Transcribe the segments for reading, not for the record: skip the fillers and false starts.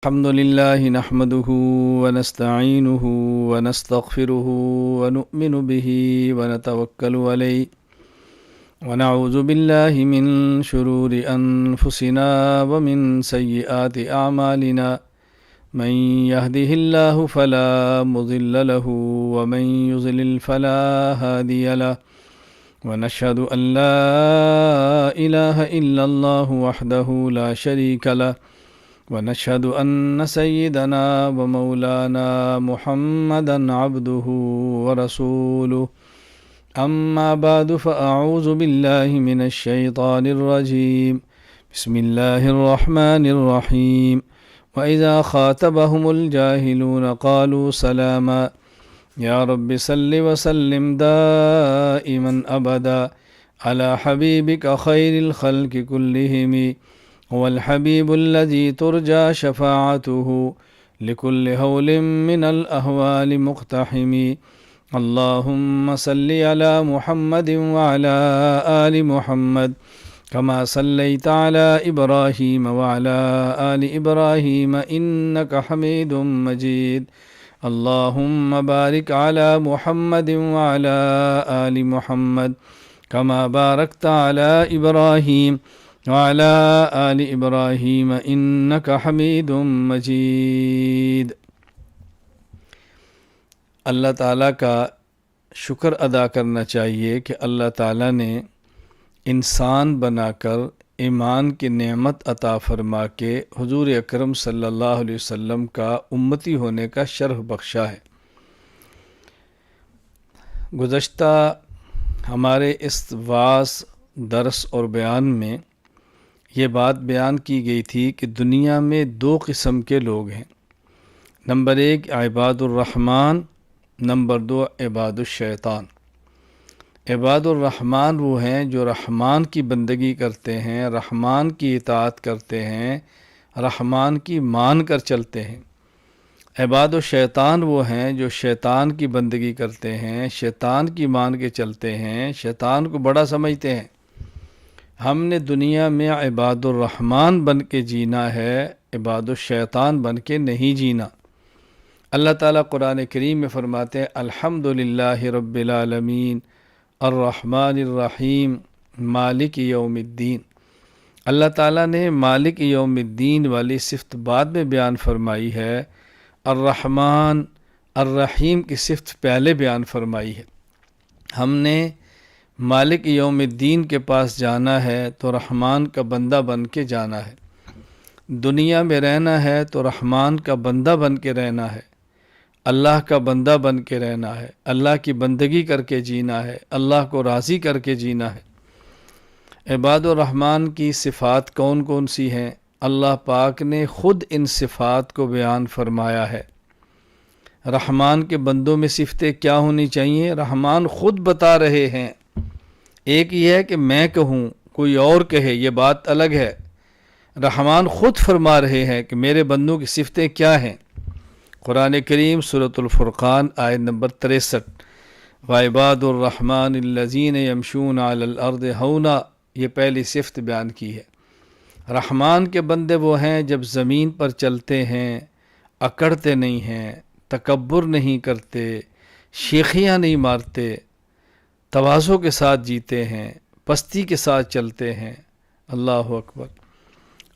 الحمد لله نحمده ونستعينه ونستغفره ونؤمن به ونتوكل عليه ونعوذ بالله من شرور أنفسنا ومن سيئات أعمالنا من يهده الله فلا مضل له ومن يضلل فلا هادي له ونشهد أن لا إله إلا الله وحده لا شريك له ونشهد أن سيدنا ومولانا محمدا عبده ورسوله أما بعد فأعوذ بالله من الشيطان الرجيم بسم الله الرحمن الرحيم وإذا خاطبهم الجاهلون قالوا سلاما يا رب صل وسلم دائما أبدا على حبيبك خير الخلق كلهم هو الحبيب الذي ترجى شفاعته لكل هول من الأهوال مقتحم اللهم صل على محمد وعلى آل محمد كما صليت على إبراهيم وعلى آل إبراهيم إنك حميد مجيد اللهم بارك على محمد وعلى آل محمد كما باركت على إبراهيم وعلى آل إبراهيم إنك حميد مجيد۔ اللہ تعالیٰ کا شکر ادا کرنا چاہیے کہ اللہ تعالیٰ نے انسان بنا کر ایمان کی نعمت عطا فرما کے حضور اکرم صلی اللہ علیہ وسلم کا امتی ہونے کا شرف بخشا ہے۔ گزشتہ ہمارے اس وعظ، درس اور بیان میں یہ بات بیان کی گئی تھی کہ دنیا میں دو قسم کے لوگ ہیں۔ نمبر 1 عباد الرحمن، نمبر 2 عباد الشیطان۔ عباد الرحمن وہ ہیں جو رحمان کی بندگی کرتے ہیں، رحمان کی اطاعت کرتے ہیں، رحمان کی مان کر چلتے ہیں۔ عباد الشیطان وہ ہیں جو شیطان کی بندگی کرتے ہیں، شیطان کی مان کے چلتے ہیں، شیطان کو بڑا سمجھتے ہیں۔ ہم نے دنیا میں عباد الرحمن بن کے جینا ہے، عباد الشیطان بن کے نہیں جینا۔ اللہ تعالیٰ قرآن کریم میں فرماتے ہیں الحمدللہ رب العالمین الرحمن الرحیم مالک یوم الدین۔ اللہ تعالیٰ نے مالک یوم الدین والی صفت بعد میں بیان فرمائی ہے، الرحمن الرحیم کی صفت پہلے بیان فرمائی ہے۔ ہم نے مالک یوم الدین کے پاس جانا ہے تو رحمان کا بندہ بن کے جانا ہے۔ دنیا میں رہنا ہے تو رحمان کا بندہ بن کے رہنا ہے، اللہ کا بندہ بن کے رہنا ہے، اللہ کی بندگی کر کے جینا ہے، اللہ کو راضی کر کے جینا ہے۔ عباد الرحمن کی صفات کون کون سی ہیں؟ اللہ پاک نے خود ان صفات کو بیان فرمایا ہے۔ رحمان کے بندوں میں صفتیں کیا ہونی چاہیے؟ رحمان خود بتا رہے ہیں۔ ایک یہ ہے کہ میں کہوں، کوئی اور کہے، یہ بات الگ ہے۔ رحمان خود فرما رہے ہیں کہ میرے بندوں کی صفتیں کیا ہیں۔ قرآن کریم سورۃ الفرقان آیت نمبر 63، وعباد الرحمن الذین یمشون علی الارض ہونا، یہ پہلی صفت بیان کی ہے۔ رحمان کے بندے وہ ہیں جب زمین پر چلتے ہیں اکڑتے نہیں ہیں، تکبر نہیں کرتے، شیخیاں نہیں مارتے، تواضع کے ساتھ جیتے ہیں، پستی کے ساتھ چلتے ہیں۔ اللہ اکبر۔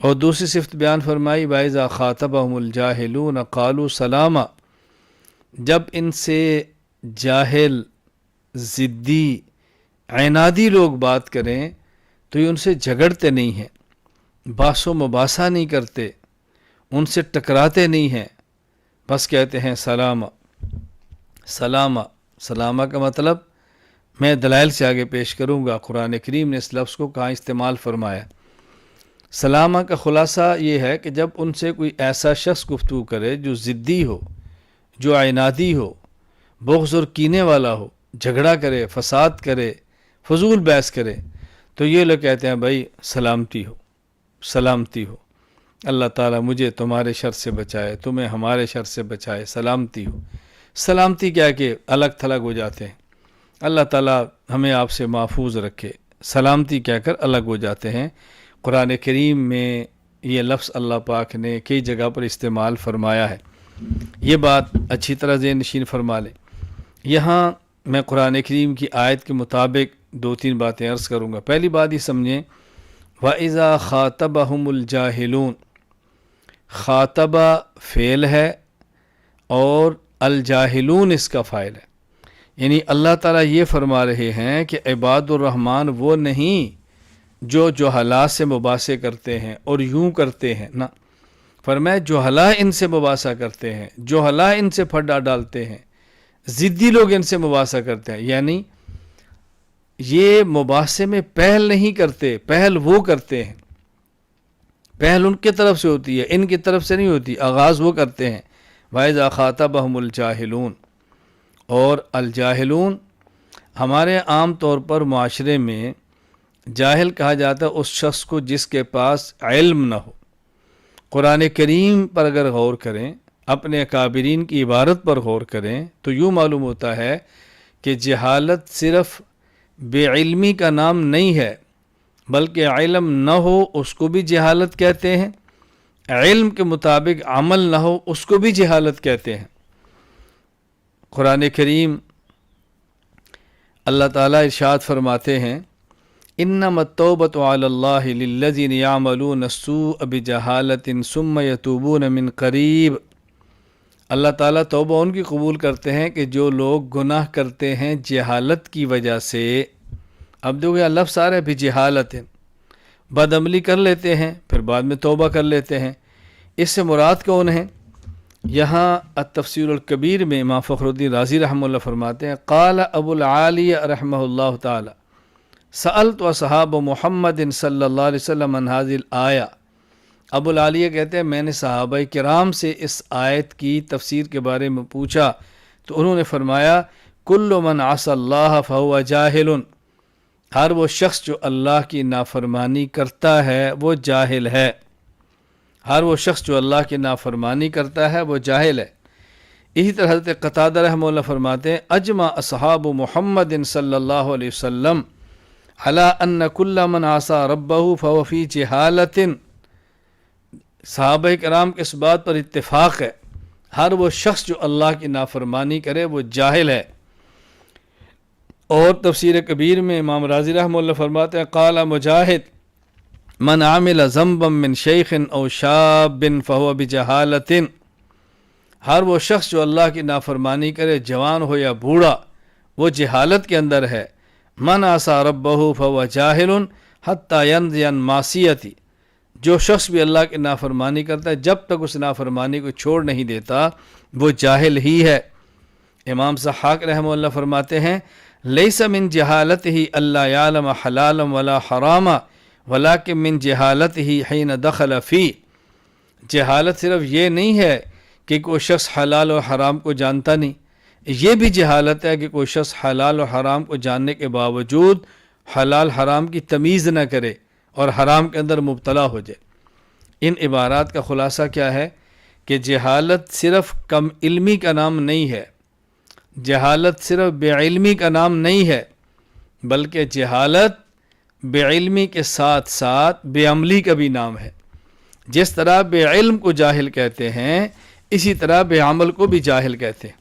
اور دوسری صفت بیان فرمائی وَإِذَا خَاطَبَهُمُ الْجَاهِلُونَ قَالُوا سَلَامًا، جب ان سے جاہل، ضدی، عنادی لوگ بات کریں تو یہ ان سے جھگڑتے نہیں ہیں، بحث و مباحثہ نہیں کرتے، ان سے ٹکراتے نہیں ہیں، بس کہتے ہیں سلامہ۔ سلامہ، سلامہ کا مطلب میں دلائل سے آگے پیش کروں گا۔ قرآن کریم نے اس لفظ کو کہاں استعمال فرمایا؟ سلامہ کا خلاصہ یہ ہے کہ جب ان سے کوئی ایسا شخص گفتگو کرے جو ضدی ہو، جو عنادی ہو، بغض اور کینے والا ہو، جھگڑا کرے، فساد کرے، فضول بحث کرے، تو یہ لوگ کہتے ہیں بھائی سلامتی ہو، سلامتی ہو، اللہ تعالیٰ مجھے تمہارے شر سے بچائے، تمہیں ہمارے شر سے بچائے، سلامتی ہو۔ سلامتی کیا کہ الگ تھلگ ہو جاتے ہیں، اللہ تعالیٰ ہمیں آپ سے محفوظ رکھے، سلامتی کہہ کر الگ ہو جاتے ہیں۔ قرآن کریم میں یہ لفظ اللہ پاک نے کئی جگہ پر استعمال فرمایا ہے۔ یہ بات اچھی طرح ذہن نشین فرما لیں۔ یہاں میں قرآن کریم کی آیت کے مطابق 2-3 باتیں عرض کروں گا۔ پہلی بات یہ سمجھیں، وَإِذَا خَاطَبَهُمُ الْجَاهِلُونَ، خاطبہ فعل ہے اور الجاہلون اس کا فاعل ہے، یعنی اللہ تعالیٰ یہ فرما رہے ہیں کہ عباد الرحمن وہ نہیں جو جہلا سے مباحثے کرتے ہیں اور یوں کرتے ہیں، نہ، فرمایا جہلا ان سے مباحثہ کرتے ہیں، جہلا ان سے پھڈا ڈالتے ہیں، ضدی لوگ ان سے مباحثہ کرتے ہیں، یعنی یہ مباحثے میں پہل نہیں کرتے، پہل وہ کرتے ہیں، پہل ان کی طرف سے ہوتی ہے، ان کی طرف سے نہیں ہوتی، آغاز وہ کرتے ہیں۔ وَإِذَا خَاطَبَهُمُ الْجَاهِلُونَ، اور الجاہلون ہمارے عام طور پر معاشرے میں جاہل کہا جاتا ہے اس شخص کو جس کے پاس علم نہ ہو۔ قرآن کریم پر اگر غور کریں، اپنے اکابرین کی عبارت پر غور کریں تو یوں معلوم ہوتا ہے کہ جہالت صرف بے علمی کا نام نہیں ہے، بلکہ علم نہ ہو اس کو بھی جہالت کہتے ہیں، علم کے مطابق عمل نہ ہو اس کو بھی جہالت کہتے ہیں۔ قرآن کریم اللہ تعالیٰ ارشاد فرماتے ہیں، انما التوبۃ علی اللہ للذین یعملون السوء بجہالۃ ثم یتوبون من قریب۔ اللہ تعالیٰ توبہ ان کی قبول کرتے ہیں کہ جو لوگ گناہ کرتے ہیں جہالت کی وجہ سے۔ اب دیکھو یہ لفظ آ رہا ہے بجہالت، بد عملی کر لیتے ہیں پھر بعد میں توبہ کر لیتے ہیں۔ اس سے مراد کون ہیں؟ یہاں التفسیر الکبیر میں امام فخر الدین رازی رحمہ اللہ فرماتے ہیں، قال ابو العالیہ رحمہ اللہ تعالی سألت اصحاب محمد صلی اللہ علیہ وسلم عن هذه الآیہ۔ ابو العالیہ کہتے ہیں میں نے صحابہ کرام سے اس آیت کی تفسیر کے بارے میں پوچھا تو انہوں نے فرمایا کل من عصى اللہ فهو جاہل، ہر وہ شخص جو اللہ کی نافرمانی کرتا ہے وہ جاہل ہے، ہر وہ شخص جو اللہ کی نافرمانی کرتا ہے وہ جاہل ہے۔ اسی طرح حضرت قتادہ رحمہ اللہ فرماتے ہیں اجمع اصحاب محمد صلی اللہ علیہ وسلم علی ان کل من عصى ربہ فهو فی جہالۃ، صحابہ کرام کے اس بات پر اتفاق ہے ہر وہ شخص جو اللہ کی نافرمانی کرے وہ جاہل ہے۔ اور تفسیر کبیر میں امام رازی رحمہ اللہ فرماتے ہیں قال مجاہد من عمل ذنبا من شیخ او شاب فهو بجہالۃ، ہر وہ شخص جو اللہ کی نافرمانی کرے جوان ہو یا بوڑھا وہ جہالت کے اندر ہے۔ من عصى ربہ فهو جاہل حتی ينزع عن معصیتی، جو شخص بھی اللہ کی نافرمانی کرتا ہے جب تک اس نافرمانی کو چھوڑ نہیں دیتا وہ جاہل ہی ہے۔ امام ضحاک رحمہ اللہ فرماتے ہیں لیس من جہالتہ الا یعلم حلالا ولا حراما ولکن من جہالتہ حین دخل فی، جہالت صرف یہ نہیں ہے کہ کوئی شخص حلال و حرام کو جانتا نہیں، یہ بھی جہالت ہے کہ کوئی شخص حلال و حرام کو جاننے کے باوجود حلال حرام کی تمیز نہ کرے اور حرام کے اندر مبتلا ہو جائے۔ ان عبارات کا خلاصہ کیا ہے کہ جہالت صرف کم علمی کا نام نہیں ہے، جہالت صرف بے علمی کا نام نہیں ہے، بلکہ جہالت بے علمی کے ساتھ ساتھ بے عملی کا بھی نام ہے۔ جس طرح بے علم کو جاہل کہتے ہیں اسی طرح بے عمل کو بھی جاہل کہتے ہیں۔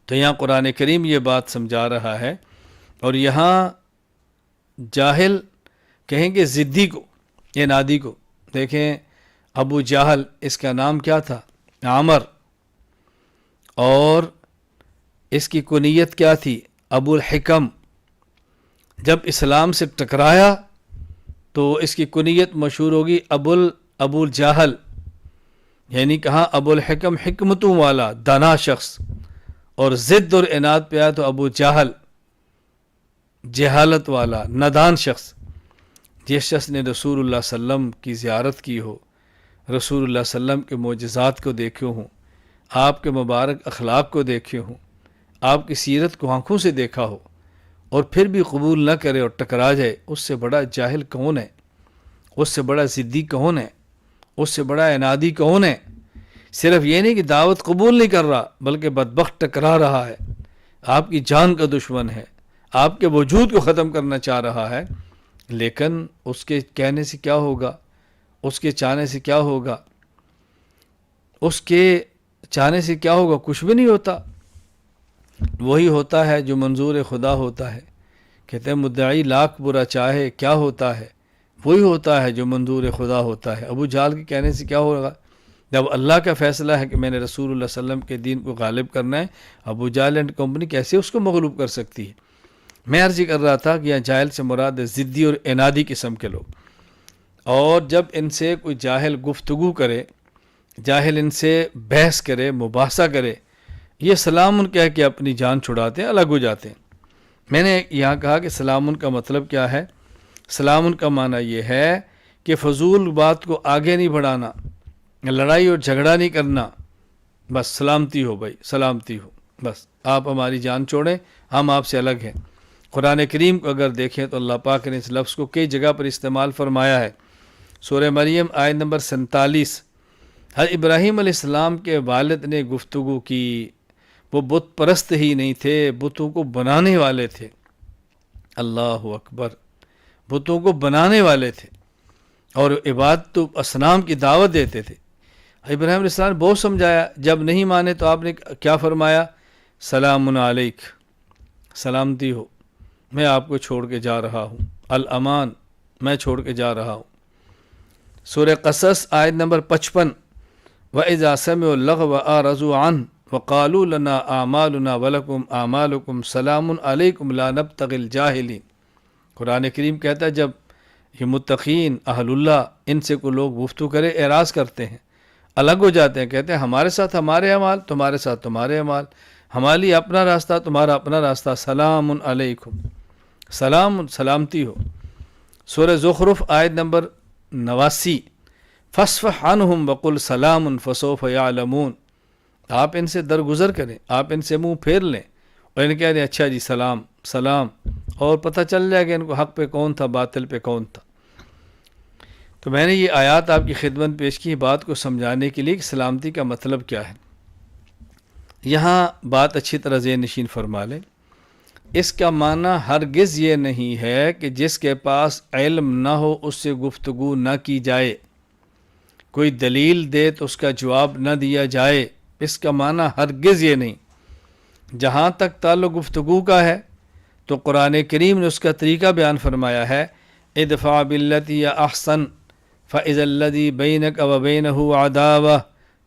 تو یہاں قرآن کریم یہ بات سمجھا رہا ہے، اور یہاں جاہل کہیں گے ضدی کو، انادی کو۔ دیکھیں ابو جہل اس کا نام کیا تھا؟ عامر، اور اس کی کنیت کیا تھی؟ ابو الحکم۔ جب اسلام سے ٹکرایا تو اس کی کنیت مشہور ہوگی ابو الجہل، یعنی کہاں ابو الحکم حکمتوں والا دانا شخص، اور ضد اور اناد پہ آیا تو ابو جہل جہالت والا نادان شخص۔ جس شخص نے رسول اللہ صلی اللہ علیہ وسلم کی زیارت کی ہو، رسول اللہ صلی اللہ علیہ وسلم کے معجزات کو دیکھے ہوں، آپ کے مبارک اخلاق کو دیکھے ہوں، آپ کی سیرت کو آنکھوں سے دیکھا ہو، اور پھر بھی قبول نہ کرے اور ٹکرا جائے، اس سے بڑا جاہل کون ہے؟ اس سے بڑا ضدی کون ہے؟ اس سے بڑا انادی کون ہے؟ صرف یہ نہیں کہ دعوت قبول نہیں کر رہا بلکہ بدبخت ٹکرا رہا ہے، آپ کی جان کا دشمن ہے، آپ کے وجود کو ختم کرنا چاہ رہا ہے، لیکن اس کے کہنے سے کیا ہوگا؟ اس کے چاہنے سے کیا ہوگا؟ اس کے چاہنے سے کیا ہوگا؟ کچھ بھی نہیں ہوتا۔ وہی ہوتا ہے جو منظور خدا ہوتا ہے۔ کہتے ہیں مدعی لاکھ برا چاہے کیا ہوتا ہے؟ وہی ہوتا ہے جو منظور خدا ہوتا ہے۔ ابو جہل کے کہنے سے کیا ہوگا؟ جب اللہ کا فیصلہ ہے کہ میں نے رسول اللہ صلی اللہ علیہ وسلم کے دین کو غالب کرنا ہے، ابو جہل اینڈ کمپنی کیسے اس کو مغلوب کر سکتی ہے؟ میں عرض کر رہا تھا کہ یہاں جاہل سے مراد ضدی اور انادی قسم کے لوگ، اور جب ان سے کوئی جاہل گفتگو کرے، جاہل ان سے بحث کرے، مباحثہ کرے، یہ سلام کہہ کے اپنی جان چھڑاتے ہیں، الگ ہو جاتے ہیں۔ میں نے یہاں کہا کہ سلام کا مطلب کیا ہے؟ سلام کا معنی یہ ہے کہ فضول بات کو آگے نہیں بڑھانا، لڑائی اور جھگڑا نہیں کرنا، بس سلامتی ہو بھائی، سلامتی ہو، بس آپ ہماری جان چھوڑیں، ہم آپ سے الگ ہیں۔ قرآن کریم کو اگر دیکھیں تو اللہ پاک نے اس لفظ کو کئی جگہ پر استعمال فرمایا ہے۔ سورہ مریم آیت نمبر 47، حضرت ابراہیم علیہ السلام کے والد نے گفتگو کی، وہ بت پرست ہی نہیں تھے، بتوں کو بنانے والے تھے۔ اللہ اکبر، بتوں کو بنانے والے تھے اور عبادت و اصنام کی دعوت دیتے تھے۔ ابراہیم علیہ السلام نے بہت سمجھایا، جب نہیں مانے تو آپ نے کیا فرمایا؟ سلام علیک، سلامتی ہو، میں آپ کو چھوڑ کے جا رہا ہوں، الامان، میں چھوڑ کے جا رہا ہوں۔ سورہ قصص آیت نمبر 55، وَإِذَا سَمِعُوا اللَّغْوَ أَعْرَضُوا عَنْهُ وَقَالُوا لَنَا أَعْمَالُنَا وَلَكُمْ أَعْمَالُكُمْ سَلَامٌ عَلَيْكُمْ لَا نَبْتَغِي الْجَاهِلِينَ۔ قرآن کریم کہتا ہے جب یہ متقین اہل اللہ ان سے کوئی لوگ گفتگو کرے، اعراض کرتے ہیں، الگ ہو جاتے ہیں، کہتے ہیں ہمارے ساتھ ہمارے اعمال، تمہارے ساتھ تمہارے اعمال، ہمارے لیے اپنا راستہ، تمہارا اپنا راستہ، سلام علیکم، سلام، سلامتی ہو۔ سورہ زخرف آیت نمبر 89، فاصفح عنہم وقل سلام فسوف یعلمون، آپ ان سے درگزر کریں، آپ ان سے منہ پھیر لیں اور ان کہہ دیں اچھا جی سلام سلام، اور پتہ چل جائے گا ان کو حق پہ کون تھا، باطل پہ کون تھا۔ تو میں نے یہ آیات آپ کی خدمت پیش کی بات کو سمجھانے کے لیے کہ سلامتی کا مطلب کیا ہے۔ یہاں بات اچھی طرح ذہن نشین فرما لیں، اس کا معنی ہرگز یہ نہیں ہے کہ جس کے پاس علم نہ ہو اس سے گفتگو نہ کی جائے، کوئی دلیل دے تو اس کا جواب نہ دیا جائے، اس کا معنی ہرگز یہ نہیں۔ جہاں تک تعلق گفتگو کا ہے تو قرآن کریم نے اس کا طریقہ بیان فرمایا ہے، ادفع باللتی احسن فاذا الذی بینک وبینہ عداوہ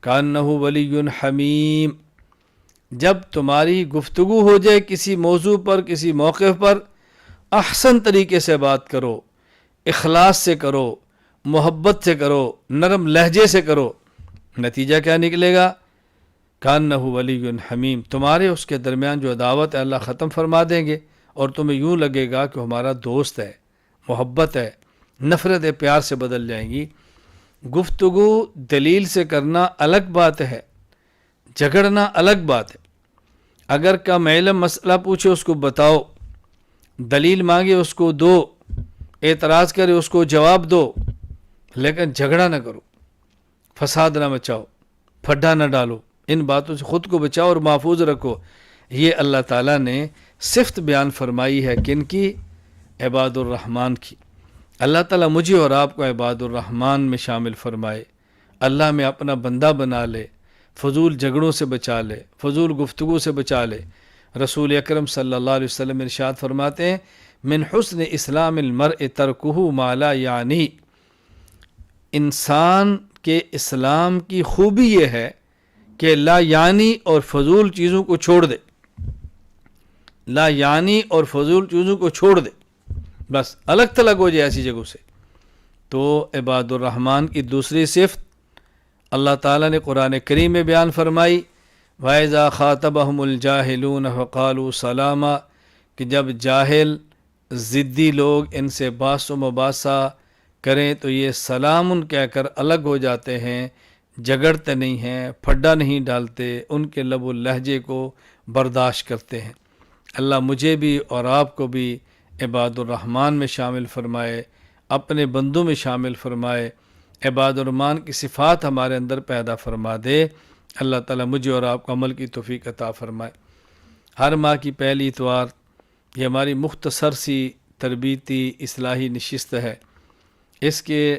کانہ ولی حمیم۔ جب تمہاری گفتگو ہو جائے کسی موضوع پر، کسی موقع پر، احسن طریقے سے بات کرو، اخلاص سے کرو، محبت سے کرو، نرم لہجے سے کرو، نتیجہ کیا نکلے گا؟ کانہ ولی حمیم، تمہارے اس کے درمیان جو عداوت ہے اللہ ختم فرما دیں گے، اور تمہیں یوں لگے گا کہ ہمارا دوست ہے، محبت ہے، نفرت پیار سے بدل جائیں گی۔ گفتگو دلیل سے کرنا الگ بات ہے، جھگڑنا الگ بات ہے۔ اگر کم علم مسئلہ پوچھے اس کو بتاؤ، دلیل مانگے اس کو دو، اعتراض کرے اس کو جواب دو، لیکن جھگڑا نہ کرو، فساد نہ مچاؤ، پھڈا نہ ڈالو، ان باتوں سے خود کو بچاؤ اور محفوظ رکھو۔ یہ اللہ تعالیٰ نے صفت بیان فرمائی ہے کن کی؟ عباد الرحمن کی۔ اللہ تعالیٰ مجھے اور آپ کو عباد الرحمن میں شامل فرمائے، اللہ میں اپنا بندہ بنا لے، فضول جھگڑوں سے بچا لے، فضول گفتگو سے بچا لے۔ رسول اکرم صلی اللہ علیہ وسلم ارشاد فرماتے ہیں، من حسن اسلام المرء ترکہ ما لا یعنی، انسان کے اسلام کی خوبی یہ ہے کہ لا یعنی اور فضول چیزوں کو چھوڑ دے، لا یعنی اور فضول چیزوں کو چھوڑ دے، بس الگ تھلگ ہو جائے ایسی جگہوں سے۔ تو عباد الرحمن کی دوسری صفت اللہ تعالیٰ نے قرآن کریم میں بیان فرمائی، وَإِذَا خَاطَبَهُمُ الْجَاهِلُونَ فَقَالُوا سَلَامًا، کہ جب جاہل ضدی لوگ ان سے بحث و مباحثہ کریں تو یہ سلام کہہ کر الگ ہو جاتے ہیں، جھگڑتے نہیں ہیں، پھڈا نہیں ڈالتے، ان کے لب و لہجے کو برداشت کرتے ہیں۔ اللہ مجھے بھی اور آپ کو بھی عباد الرحمن میں شامل فرمائے، اپنے بندوں میں شامل فرمائے، عباد الرحمن کی صفات ہمارے اندر پیدا فرما دے۔ اللہ تعالیٰ مجھے اور آپ کو عمل کی توفیق عطا فرمائے۔ ہر ماہ کی پہلی اتوار یہ ہماری مختصر سی تربیتی اصلاحی نشست ہے، اس کے